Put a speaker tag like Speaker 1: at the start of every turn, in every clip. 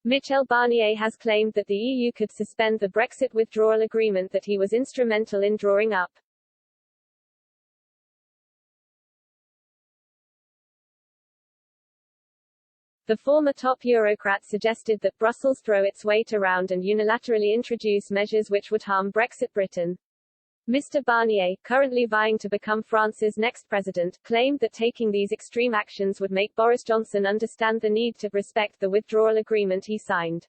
Speaker 1: Michel Barnier has claimed that the EU could suspend the Brexit withdrawal agreement that he was instrumental in drawing up. The former top Eurocrat suggested that Brussels throw its weight around and unilaterally introduce measures which would harm Brexit Britain. Mr. Barnier, currently vying to become France's next president, claimed that taking these extreme actions would make Boris Johnson understand the need to respect the withdrawal agreement he signed.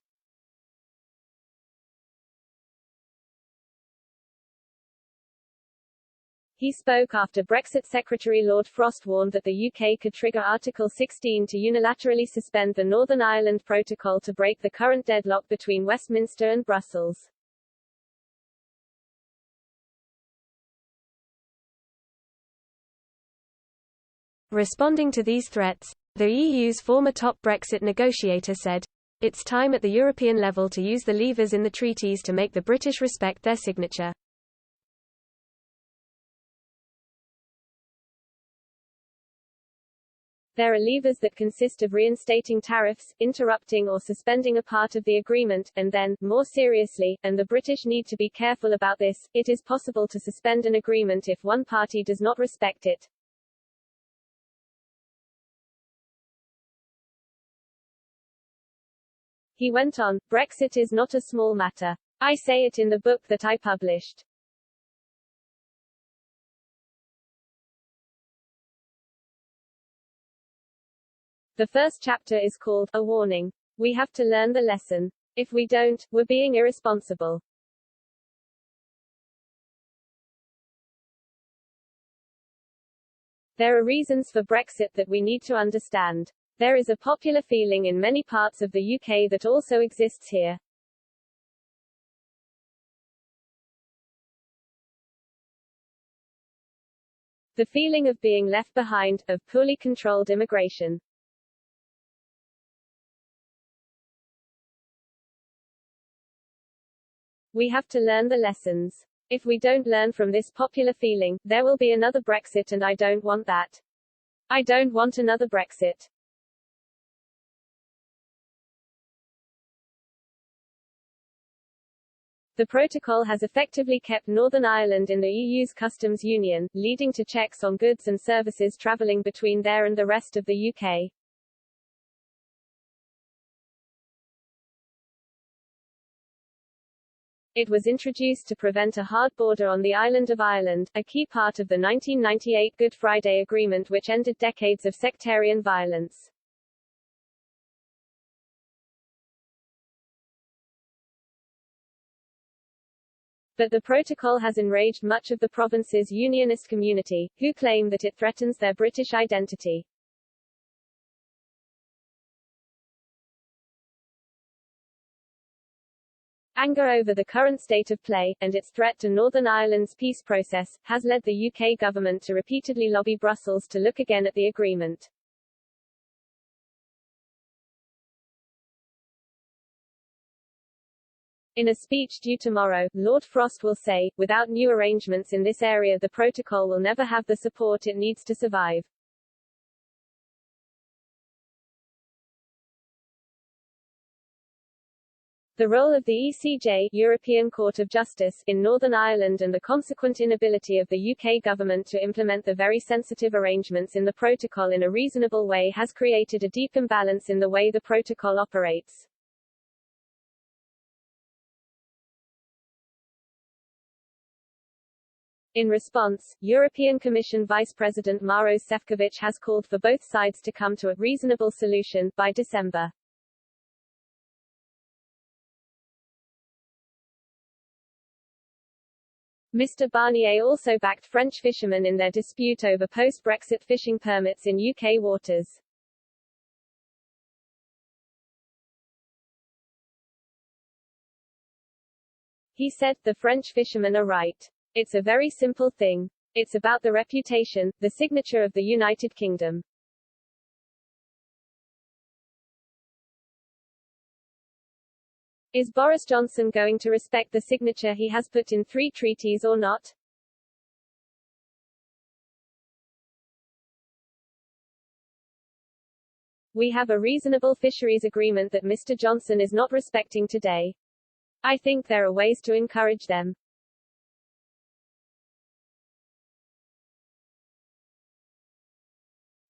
Speaker 1: He spoke after Brexit Secretary Lord Frost warned that the UK could trigger Article 16 to unilaterally suspend the Northern Ireland Protocol to break the current deadlock between Westminster and Brussels.
Speaker 2: Responding to these threats, the EU's former top Brexit negotiator said, "It's time at the European level to use the levers in the treaties to make the British respect their signature."
Speaker 1: There are levers that consist of reinstating tariffs, interrupting or suspending a part of the agreement, and then, more seriously, and the British need to be careful about this, it is possible to suspend an agreement if one party does not respect it. He went on, "Brexit is not a small matter. I say it in the book that I published. The first chapter is called, A Warning. We have to learn the lesson. If we don't, we're being irresponsible." There are reasons for Brexit that we need to understand. There is a popular feeling in many parts of the UK that also exists here. The feeling of being left behind, of poorly controlled immigration. We have to learn the lessons. If we don't learn from this popular feeling, there will be another Brexit, and I don't want that. I don't want another Brexit. The protocol has effectively kept Northern Ireland in the EU's customs union, leading to checks on goods and services travelling between there and the rest of the UK. It was introduced to prevent a hard border on the island of Ireland, a key part of the 1998 Good Friday Agreement which ended decades of sectarian violence. But the protocol has enraged much of the province's unionist community, who claim that it threatens their British identity. Anger over the current state of play, and its threat to Northern Ireland's peace process, has led the UK government to repeatedly lobby Brussels to look again at the agreement. In a speech due tomorrow, Lord Frost will say, "Without new arrangements in this area the protocol will never have the support it needs to survive." The role of the ECJ, European Court of Justice, in Northern Ireland and the consequent inability of the UK government to implement the very sensitive arrangements in the protocol in a reasonable way has created a deep imbalance in the way the protocol operates. In response, European Commission Vice President Maros Šefčovič has called for both sides to come to a reasonable solution by December. Mr. Barnier also backed French fishermen in their dispute over post-Brexit fishing permits in UK waters. He said, "The French fishermen are right. It's a very simple thing. It's about the reputation, the signature of the United Kingdom." Is Boris Johnson going to respect the signature he has put in 3 treaties or not? We have a reasonable fisheries agreement that Mr. Johnson is not respecting today. I think there are ways to encourage them.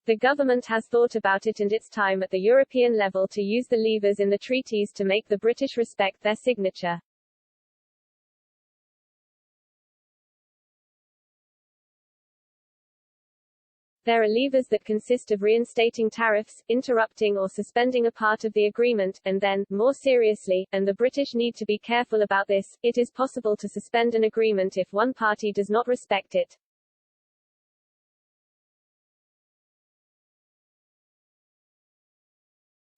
Speaker 1: The government has thought about it and it's time at the European level to use the levers in the treaties to make the British respect their signature. There are levers that consist of reinstating tariffs, interrupting or suspending a part of the agreement, and then, more seriously, and the British need to be careful about this, it is possible to suspend an agreement if one party does not respect it.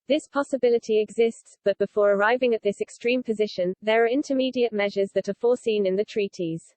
Speaker 1: This possibility exists, but before arriving at this extreme position, there are intermediate measures that are foreseen in the treaties.